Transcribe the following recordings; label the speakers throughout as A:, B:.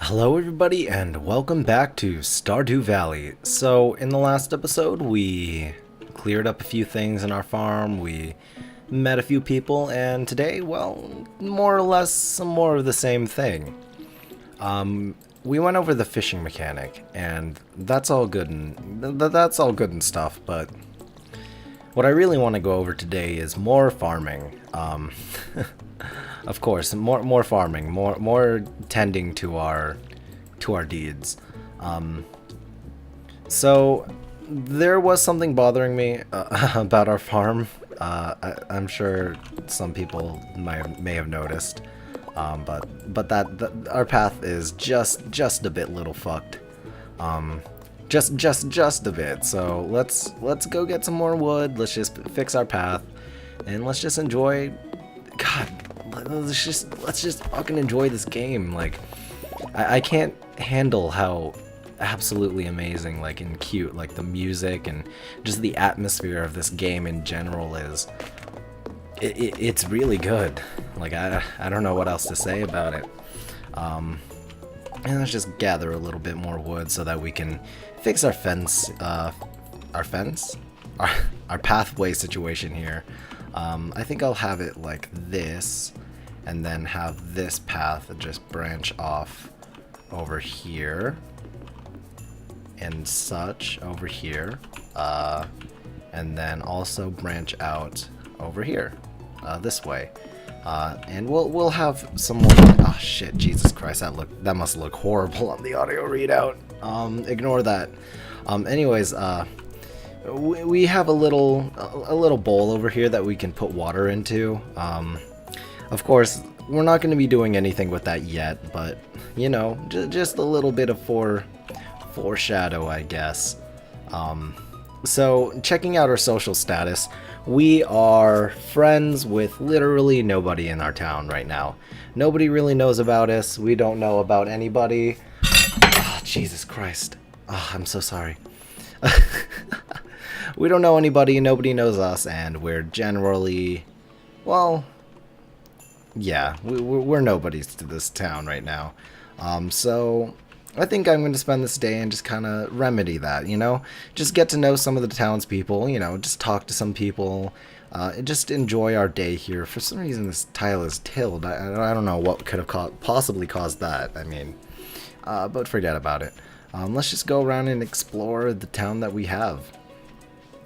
A: Hello everybody and welcome back to Stardew Valley. So in the last episode we cleared up a few things in our farm, we met a few people, and today, well, more or less some more of the same thing. We went over the fishing mechanic, and that's all good and stuff, but what I really want to go over today is more farming. Of course, more farming, more tending to our deeds. So there was something bothering me about our farm. I'm sure some people may have noticed, but that our path is just a bit little fucked. Just a bit. So let's go get some more wood. Let's just fix our path, and let's just enjoy. God, let's just fucking enjoy this game. Like, I can't handle how absolutely amazing, like, and cute, like, the music and just the atmosphere of this game in general is. It's really good. Like, I don't know what else to say about it. And let's just gather a little bit more wood so that we can fix our fence, our pathway situation here. I think I'll have it like this, and then have this path just branch off over here, and such over here, and then also branch out over here, this way. And we'll have some more. Oh shit! Jesus Christ! That must look horrible on the audio readout. Ignore that. Anyways, we have a little bowl over here that we can put water into. Of course, we're not going to be doing anything with that yet, but you know, just a little bit of foreshadow, I guess. So, checking out our social status, we are friends with literally nobody in our town right now. Nobody really knows about us. We don't know about anybody. Oh, Jesus Christ. Oh, I'm so sorry. We don't know anybody, nobody knows us, and we're generally, well, yeah, we're nobodies to this town right now. So I think I'm going to spend this day and just kind of remedy that, you know? Just get to know some of the townspeople, you know, just talk to some people, just enjoy our day here. For some reason this tile is tilled. I don't know what could have possibly caused that, I mean, but forget about it. Let's just go around and explore the town that we have.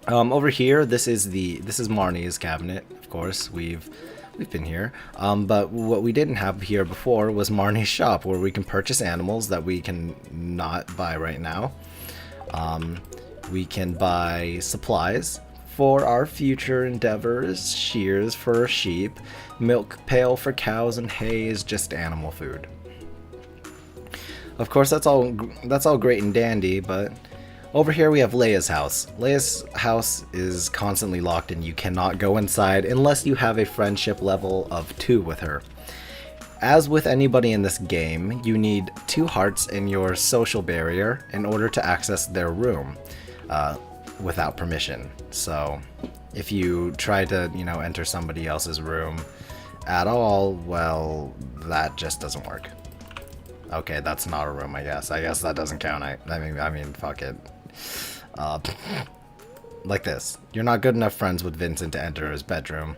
A: Over here, this is Marnie's cabinet, of course. We've been here, but what we didn't have here before was Marnie's shop, where we can purchase animals that we can not buy right now. We can buy supplies for our future endeavors, shears for sheep, milk pail for cows, and hay is just animal food. Of course, that's all great and dandy, but over here we have Leia's house. Leia's house is constantly locked and you cannot go inside unless you have a friendship level of 2 with her. As with anybody in this game, you need 2 hearts in your social barrier in order to access their room without permission. So if you try to, you know, enter somebody else's room at all, well, that just doesn't work. Okay, that's not a room, I guess. I guess that doesn't count. I mean, fuck it. Like this. You're not good enough friends with Vincent to enter his bedroom.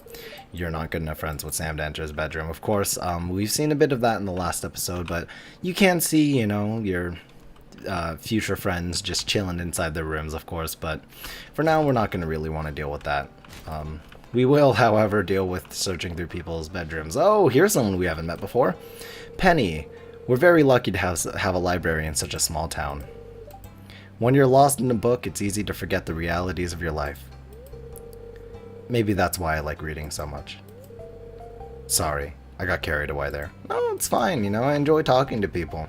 A: You're not good enough friends with Sam to enter his bedroom. Of course, we've seen a bit of that in the last episode, but you can see, you know, your future friends just chilling inside their rooms, of course, but for now, we're not going to really want to deal with that. We will, however, deal with searching through people's bedrooms. Oh, here's someone we haven't met before. Penny. We're very lucky to have a library in such a small town. When you're lost in a book, it's easy to forget the realities of your life. Maybe that's why I like reading so much. Sorry, I got carried away there. No, it's fine, you know, I enjoy talking to people.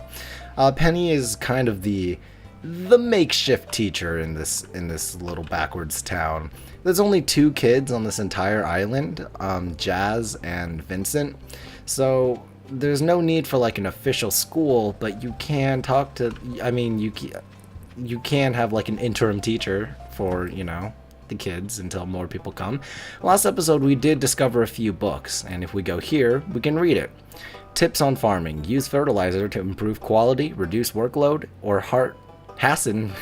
A: Penny is kind of the makeshift teacher in this little backwards town. There's only 2 kids on this entire island, Jazz and Vincent. So there's no need for like an official school, but you can talk to, I mean, you can have like an interim teacher for, you know, the kids until more people come. Last episode we did discover a few books, and if we go here, we can read it. Tips on farming. Use fertilizer to improve quality, reduce workload, or hasten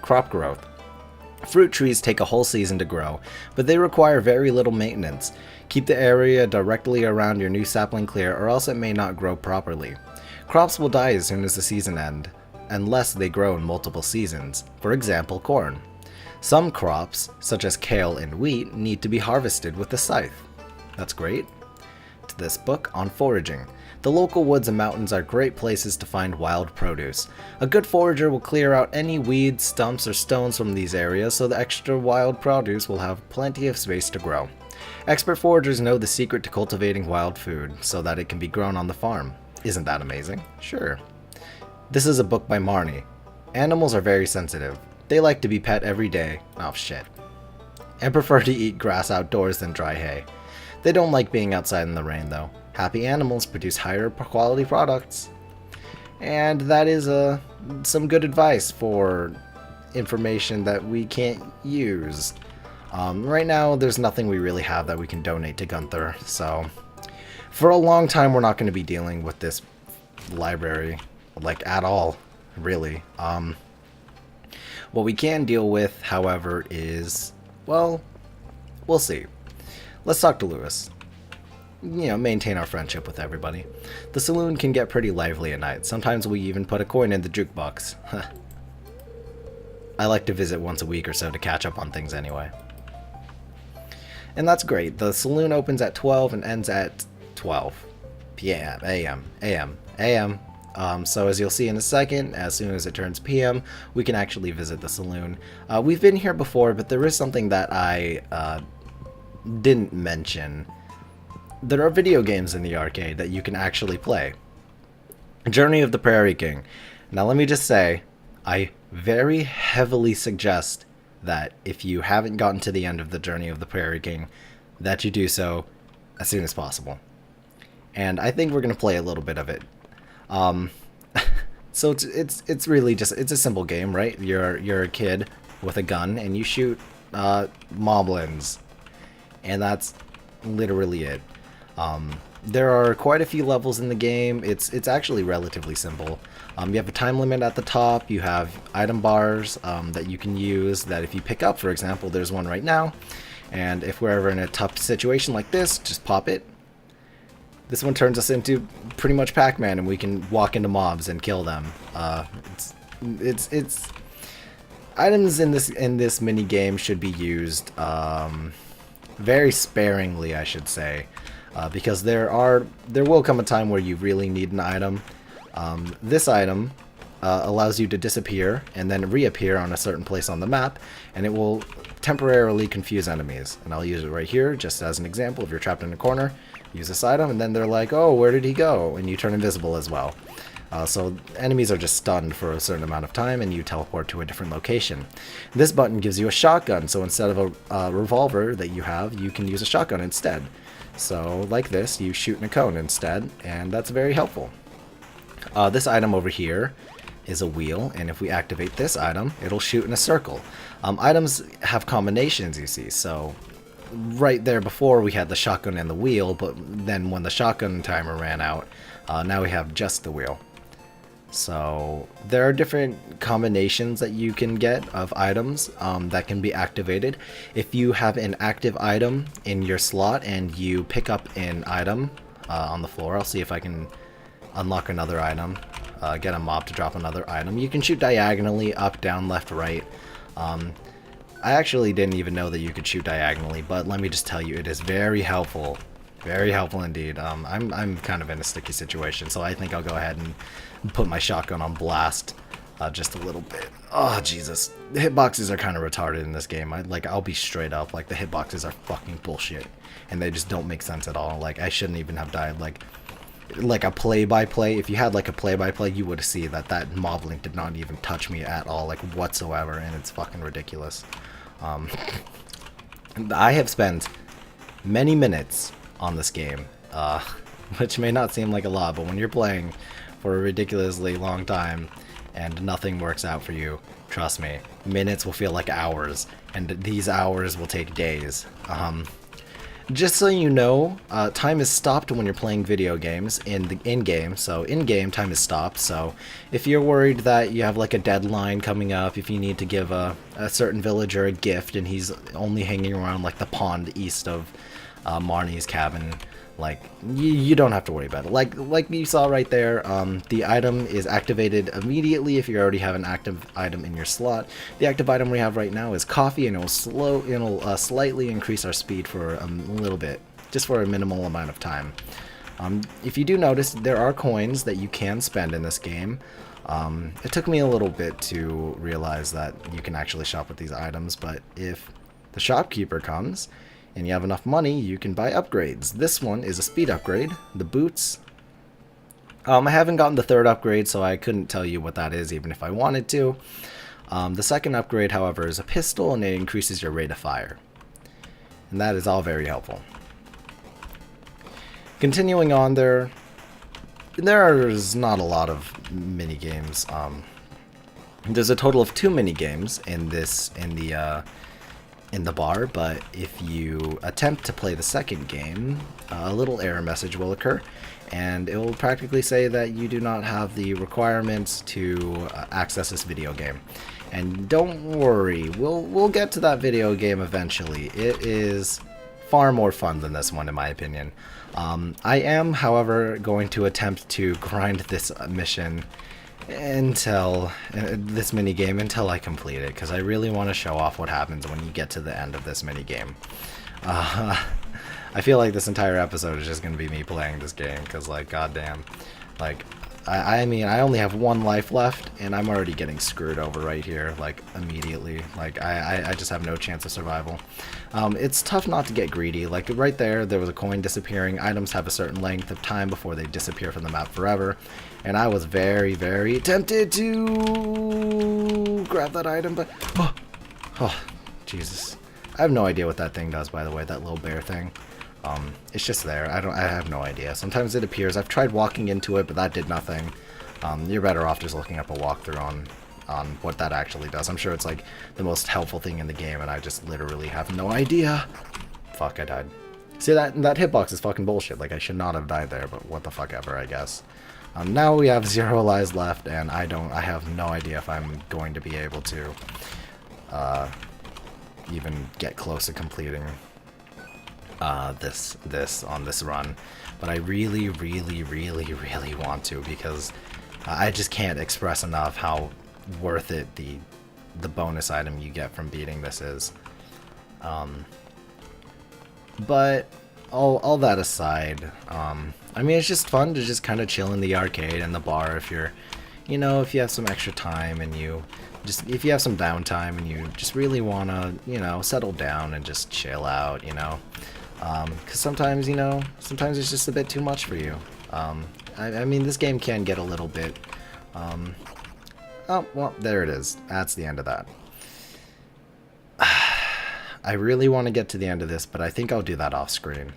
A: crop growth. Fruit trees take a whole season to grow, but they require very little maintenance. Keep the area directly around your new sapling clear, or else it may not grow properly. Crops will die as soon as the season ends, unless they grow in multiple seasons. For example, corn. Some crops, such as kale and wheat, need to be harvested with a scythe. That's great. To this book on foraging. The local woods and mountains are great places to find wild produce. A good forager will clear out any weeds, stumps, or stones from these areas so the extra wild produce will have plenty of space to grow. Expert foragers know the secret to cultivating wild food so that it can be grown on the farm. Isn't that amazing? Sure. This is a book by Marnie. Animals are very sensitive. They like to be pet every day. Oh shit. And prefer to eat grass outdoors than dry hay. They don't like being outside in the rain though. Happy animals produce higher quality products. And that is some good advice for information that we can't use. Right now, there's nothing we really have that we can donate to Gunther, so for a long time, we're not going to be dealing with this library, like, at all, really. What we can deal with, however, is, well, we'll see. Let's talk to Lewis. You know, maintain our friendship with everybody. The saloon can get pretty lively at night. Sometimes we even put a coin in the jukebox. I like to visit once a week or so to catch up on things anyway. And that's great. The saloon opens at 12 and ends at 12 p.m. a.m. So as you'll see in a second, as soon as it turns p.m., we can actually visit the saloon. We've been here before, but there is something that I didn't mention. There are video games in the arcade that you can actually play. Journey of the Prairie King. Now let me just say, I very heavily suggest that if you haven't gotten to the end of the Journey of the Prairie King, that you do so as soon as possible. And I think we're going to play a little bit of it. So it's really just, it's a simple game, right? You're a kid with a gun and you shoot moblins. And that's literally it. There are quite a few levels in the game. It's actually relatively simple. You have a time limit at the top. You have item bars that you can use that if you pick up, for example, there's one right now. And if we're ever in a tough situation like this, just pop it. This one turns us into pretty much Pac-Man, and we can walk into mobs and kill them. It's items in this mini game should be used very sparingly, I should say. Because there will come a time where you really need an item. This item allows you to disappear and then reappear on a certain place on the map, and it will temporarily confuse enemies. And I'll use it right here just as an example. If you're trapped in a corner, use this item, and then they're like, oh, where did he go? And you turn invisible as well. So enemies are just stunned for a certain amount of time, and you teleport to a different location. This button gives you a shotgun, so instead of a revolver that you have, you can use a shotgun instead. So, like this, you shoot in a cone instead, and that's very helpful. This item over here is a wheel, and if we activate this item, it'll shoot in a circle. Items have combinations, you see, so right there before we had the shotgun and the wheel, but then when the shotgun timer ran out, now we have just the wheel. So there are different combinations that you can get of items that can be activated. If you have an active item in your slot and you pick up an item on the floor, I'll see if I can unlock another item, get a mob to drop another item. You can shoot diagonally, up, down, left, right. I actually didn't even know that you could shoot diagonally, but let me just tell you, it is very helpful. Very helpful indeed. I'm kind of in a sticky situation, so I think I'll go ahead and put my shotgun on blast just a little bit. Oh, Jesus. The hitboxes are kind of retarded in this game. I'll be straight up. Like, the hitboxes are fucking bullshit, and they just don't make sense at all. Like, I shouldn't even have died. Like a play-by-play. If you had, like, a play-by-play, you would see that moblin did not even touch me at all, like, whatsoever, and it's fucking ridiculous. I have spent many minutes on this game, which may not seem like a lot, but when you're playing for a ridiculously long time, and nothing works out for you, trust me, minutes will feel like hours, and these hours will take days. Just so you know, time is stopped when you're playing video games in the in-game. So in-game time is stopped. So if you're worried that you have like a deadline coming up, if you need to give a certain villager a gift and he's only hanging around like the pond east of Marnie's cabin, like you don't have to worry about it. Like you saw right there, the item is activated immediately if you already have an active item in your slot. The active item we have right now is coffee, and it'll slightly increase our speed for a little bit, just for a minimal amount of time. If you do notice, there are coins that you can spend in this game. It took me a little bit to realize that you can actually shop with these items, but if the shopkeeper comes and you have enough money, you can buy upgrades. This one is a speed upgrade, the boots. I haven't gotten the third upgrade, so I couldn't tell you what that is even if I wanted to. The second upgrade, however, is a pistol, and it increases your rate of fire. And that is all very helpful. Continuing on, there's not a lot of mini games. There's a total of 2 mini games in the bar, but if you attempt to play the second game, a little error message will occur, and it will practically say that you do not have the requirements to access this video game. And don't worry, we'll get to that video game eventually. It is far more fun than this one, in my opinion. I am, however, going to attempt to grind this mission until this mini game until I complete it, because I really want to show off what happens when you get to the end of this mini game. I feel like this entire episode is just gonna be me playing this game, because like goddamn, like I mean I only have 1 life left and I'm already getting screwed over right here, like immediately. Like I just have no chance of survival. It's tough not to get greedy. Like right there was a coin disappearing. Items have a certain length of time before they disappear from the map forever. And I was very, very tempted to grab that item, but oh, Jesus. I have no idea what that thing does, by the way, that little bear thing. It's just there. I have no idea. Sometimes it appears. I've tried walking into it, but that did nothing. You're better off just looking up a walkthrough on what that actually does. I'm sure it's like the most helpful thing in the game, and I just literally have no idea. Fuck, I died. See, that hitbox is fucking bullshit. Like, I should not have died there, but what the fuck ever, I guess. Now we have 0 lives left, and I have no idea if I'm going to be able to even get close to completing this on this run. But I really, really, really, really want to, because I just can't express enough how worth it the bonus item you get from beating this is. But all that aside, I mean, it's just fun to just kind of chill in the arcade and the bar if you're, you know, if you have some extra time and if you have some downtime and you just really want to, you know, settle down and just chill out, you know. Because sometimes, you know, sometimes it's just a bit too much for you. I mean, this game can get a little bit, oh, well, there it is. That's the end of that. I really want to get to the end of this, but I think I'll do that off screen.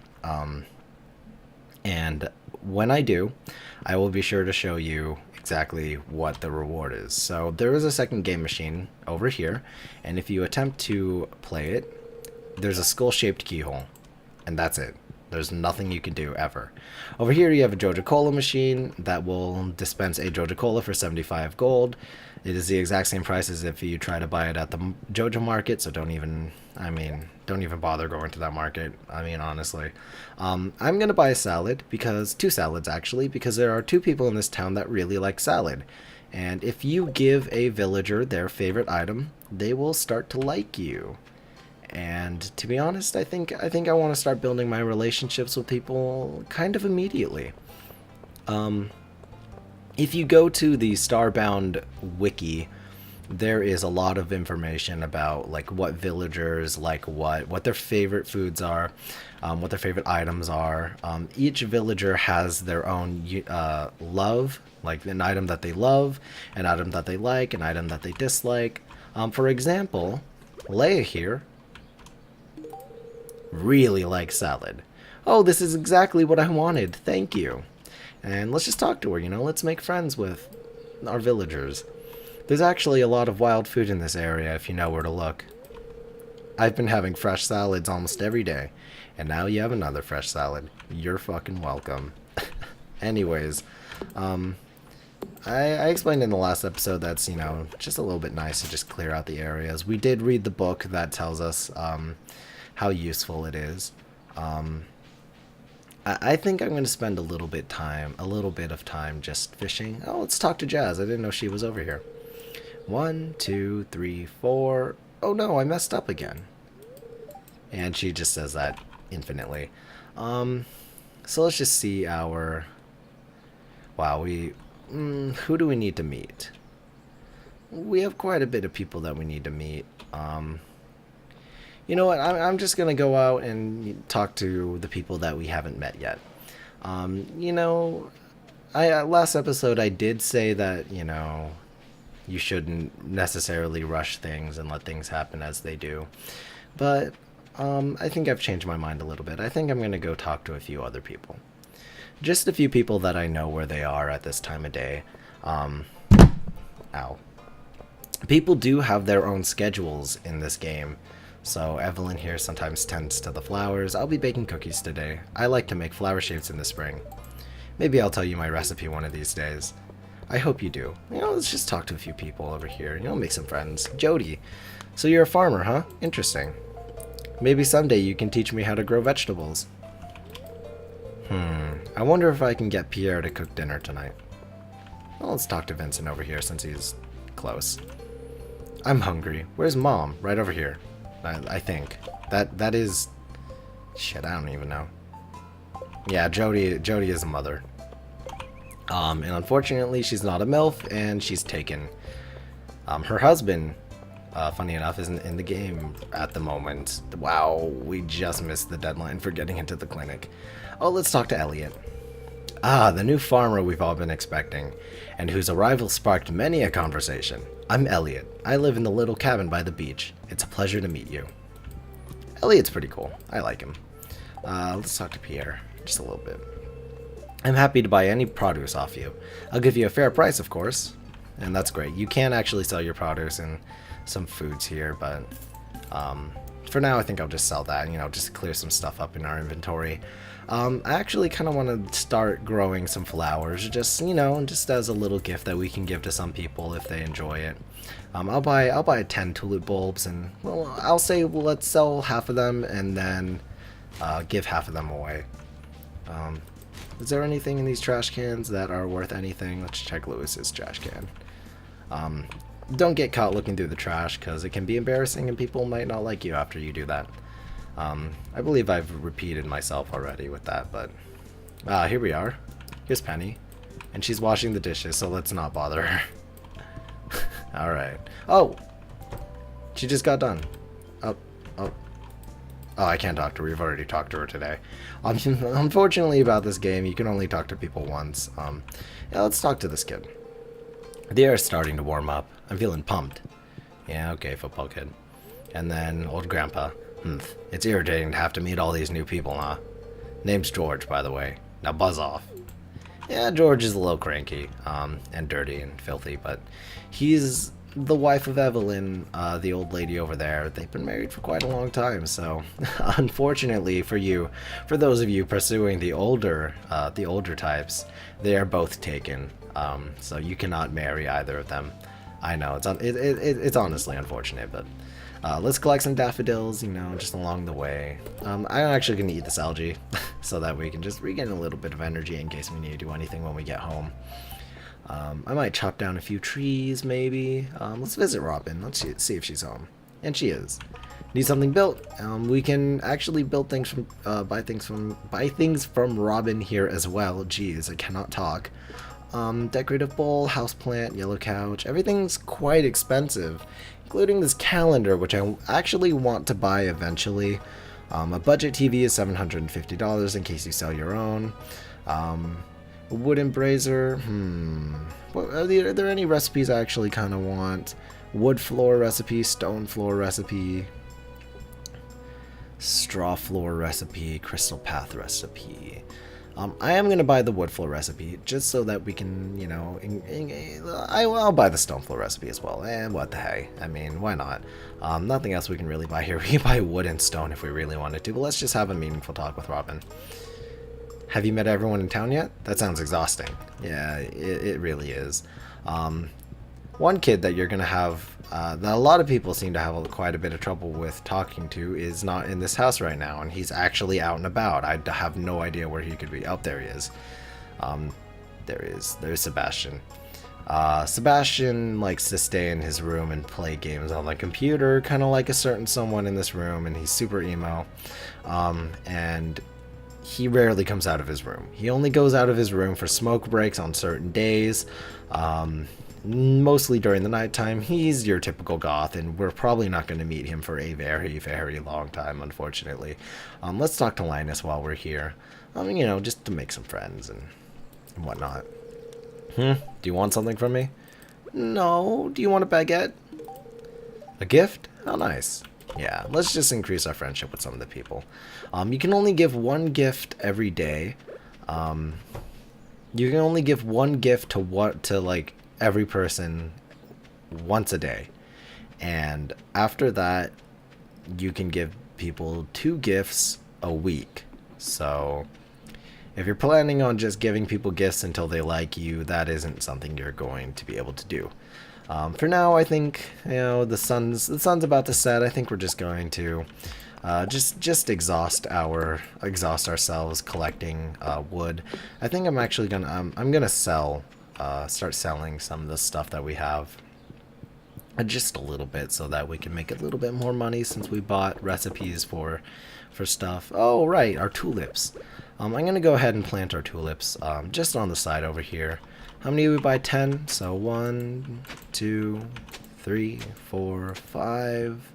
A: And when I do, I will be sure to show you exactly what the reward is. So there is a second game machine over here, and if you attempt to play it, there's a skull-shaped keyhole, and that's it. There's nothing you can do ever. Over here you have a Joja Cola machine that will dispense a Joja Cola for 75 gold. It is the exact same price as if you try to buy it at the Joja market, so don't even bother going to that market. I mean, honestly. I'm going to buy a salad, because 2 salads actually, because there are 2 people in this town that really like salad. And if you give a villager their favorite item, they will start to like you. And to be honest, I think I want to start building my relationships with people kind of immediately. If you go to the Starbound wiki, there is a lot of information about like what villagers like, what their favorite foods are, what their favorite items are. Each villager has their own love, like an item that they love, an item that they like, an item that they dislike. For example, Leia here really likes salad. Oh, this is exactly what I wanted. Thank you. And let's just talk to her, you know, let's make friends with our villagers. There's actually a lot of wild food in this area if you know where to look. I've been having fresh salads almost every day, and now you have another fresh salad. You're fucking welcome. Anyways, I explained in the last episode that's, just a little bit nice to just clear out the areas. We did read the book that tells us how useful it is. I think I'm going to spend a little bit of time just fishing. Oh, let's talk to Jazz. I didn't know she was over here. 1, 2, 3, 4. Oh no, I messed up again. And she just says that infinitely. So let's just see our... Wow, who do we need to meet? We have quite a bit of people that we need to meet. You know what? I'm just going to go out and talk to the people that we haven't met yet. Last episode I did say that, you shouldn't necessarily rush things and let things happen as they do. But I think I've changed my mind a little bit. I think I'm going to go talk to a few other people. Just a few people that I know where they are at this time of day. Ow. People do have their own schedules in this game. So Evelyn here sometimes tends to the flowers. I'll be baking cookies today. I like to make flower shapes in the spring. Maybe I'll tell you my recipe one of these days. I hope you do. Let's just talk to a few people over here. Make some friends. Jody. So you're a farmer, huh? Interesting. Maybe someday you can teach me how to grow vegetables. I wonder if I can get Pierre to cook dinner tonight. Well, let's talk to Vincent over here since he's close. I'm hungry. Where's Mom? Right over here. I think. That is... Shit, I don't even know. Yeah, Jody is a mother. And unfortunately, she's not a MILF, and she's taken. Her husband, funny enough, isn't in the game at the moment. Wow, we just missed the deadline for getting into the clinic. Oh, let's talk to Elliot. Ah, the new farmer we've all been expecting, and whose arrival sparked many a conversation. I'm Elliot. I live in the little cabin by the beach. It's a pleasure to meet you. Elliot's pretty cool. I like him. Let's talk to Pierre. Just a little bit. I'm happy to buy any produce off you. I'll give you a fair price, of course. And that's great. You can actually sell your produce and some foods here, but for now I think I'll just sell that, just clear some stuff up in our inventory. I actually kind of want to start growing some flowers, just as a little gift that we can give to some people if they enjoy it. I'll buy 10 tulip bulbs, and well, I'll say let's sell half of them and then give half of them away. Is there anything in these trash cans that are worth anything? Let's check Lewis's trash can. Don't get caught looking through the trash because it can be embarrassing and people might not like you after you do that. I believe I've repeated myself already with that, but here we are. Here's Penny, and she's washing the dishes, so let's not bother her. Alright. Oh! She just got done. Oh, I can't talk to her. We've already talked to her today. Unfortunately about this game, you can only talk to people once. Yeah, let's talk to this kid. The air's starting to warm up. I'm feeling pumped. Yeah, okay, football kid. And then old grandpa. It's irritating to have to meet all these new people, huh? Name's George, by the way. Now buzz off. Yeah, George is a little cranky, and dirty and filthy, but he's the wife of Evelyn, the old lady over there. They've been married for quite a long time, so unfortunately for those of you pursuing the older types, they are both taken. So you cannot marry either of them. I know it's honestly unfortunate, but let's collect some daffodils, just along the way. I'm actually gonna eat this algae so that we can just regain a little bit of energy in case we need to do anything when we get home. I might chop down a few trees, maybe. Let's visit Robin. Let's see if she's home. And she is. Need something built? We can actually build things from, buy things from Robin here as well. Jeez, I cannot talk. Decorative bowl, houseplant, yellow couch. Everything's quite expensive, including this calendar, which I actually want to buy eventually. A budget TV is $750 in case you sell your own. A wooden brazier. Are there any recipes I actually kind of want? Wood floor recipe, stone floor recipe, straw floor recipe, crystal path recipe. I am going to buy the wood floor recipe just so that we can, you know, I'll buy the stone floor recipe as well. And what the hey? I mean, why not? Nothing else we can really buy here. We can buy wood and stone if we really wanted to, but let's just have a meaningful talk with Robin. Have you met everyone in town yet? That sounds exhausting. Yeah, it really is. One kid that you're going to have, that a lot of people seem to have quite a bit of trouble with talking to is not in this house right now, and he's actually out and about. I have no idea where he could be. Oh, there he is. There's Sebastian. Sebastian likes to stay in his room and play games on the computer, kind of like a certain someone in this room, and he's super emo. And he rarely comes out of his room. He only goes out of his room for smoke breaks on certain days, mostly during the nighttime. He's your typical goth, and we're probably not going to meet him for a very, very long time, unfortunately. Let's talk to Linus while we're here. You know, just to make some friends and whatnot. Do you want something from me? No. Do you want a baguette? A gift? How nice. Yeah, let's just increase our friendship with some of the people. You can only give one gift every day. You can only give one gift to like every person once a day, and after that, you can give people 2 gifts a week. So, if you're planning on just giving people gifts until they like you, that isn't something you're going to be able to do. For now, I think, you know, the sun's about to set. I think we're just going to just exhaust ourselves collecting wood. I think I'm actually gonna I'm gonna start selling some of the stuff that we have, just a little bit, so that we can make a little bit more money since we bought recipes for stuff. Oh right, our tulips. I'm gonna go ahead and plant our tulips just on the side over here. How many did we buy? 10. So 1, 2, 3, 4, 5,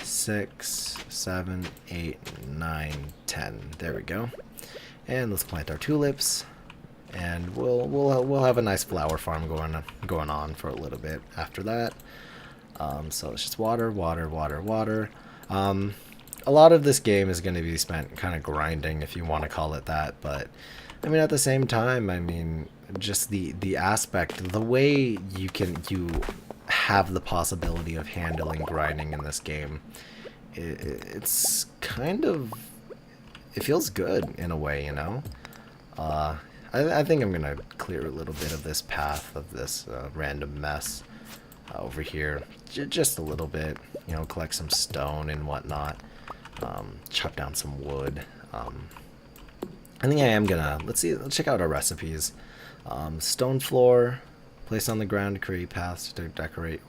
A: 6, 7, 8, 9, 10. There we go. And let's plant our tulips, and we'll have a nice flower farm going on for a little bit after that. So it's just water, water, water, water. A lot of this game is going to be spent kind of grinding, if you want to call it that, but I mean, at the same time, I mean, just the aspect, the way you have the possibility of handling grinding in this game, it's kind of, it feels good in a way, you know. I think I'm gonna clear a little bit of this path of this random mess over here, just a little bit, you know, collect some stone and whatnot, chop down some wood. I think I am gonna, let's check out our recipes. Stone floor, place on the ground to create paths to decorate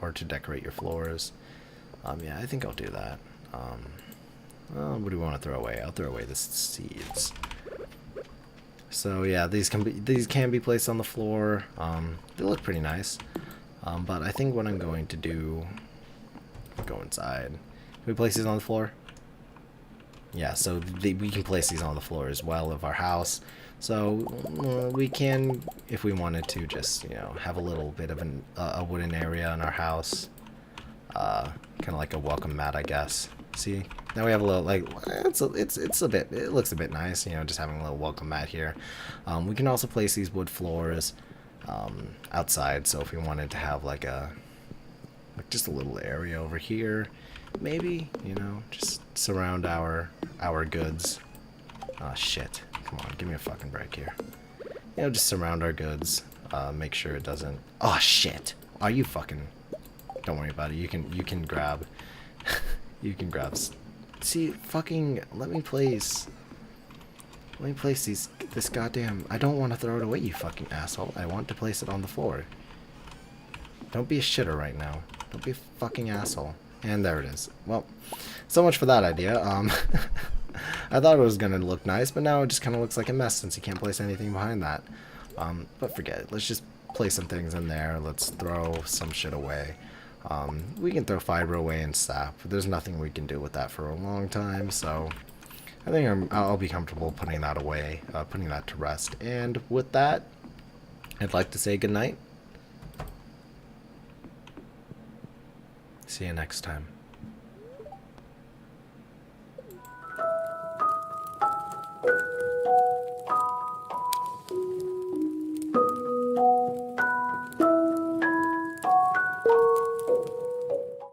A: your floors. Yeah, I think I'll do that. What do we want to throw away? I'll throw away the seeds. So yeah, these can be placed on the floor. They look pretty nice. But I think what I'm going to do, go inside. Can we place these on the floor? Yeah, so we can place these on the floor as well of our house. So we can, if we wanted to, just, you know, have a little bit of a wooden area in our house. Kind of like a welcome mat, I guess. See, now we have a little, like, it looks a bit nice, you know, just having a little welcome mat here. We can also place these wood floors outside, so if we wanted to have like just a little area over here, maybe, you know, just surround our goods. Oh shit, come on, give me a fucking break here. You know, just surround our goods, make sure it doesn't, oh shit, are you fucking, don't worry about it, you can grab you can grab, see, fucking, let me place this goddamn, I don't want to throw it away, you fucking asshole. I want to place it on the floor. Don't be a shitter right now. Don't be a fucking asshole. And there it is. Well, so much for that idea. I thought it was gonna look nice, but now it just kind of looks like a mess since you can't place anything behind that. But forget it. Let's just place some things in there. Let's throw some shit away. We can throw fiber away and sap. There's nothing we can do with that for a long time, so I think I'll be comfortable putting that away, putting that to rest. And with that, I'd like to say goodnight. See you next time.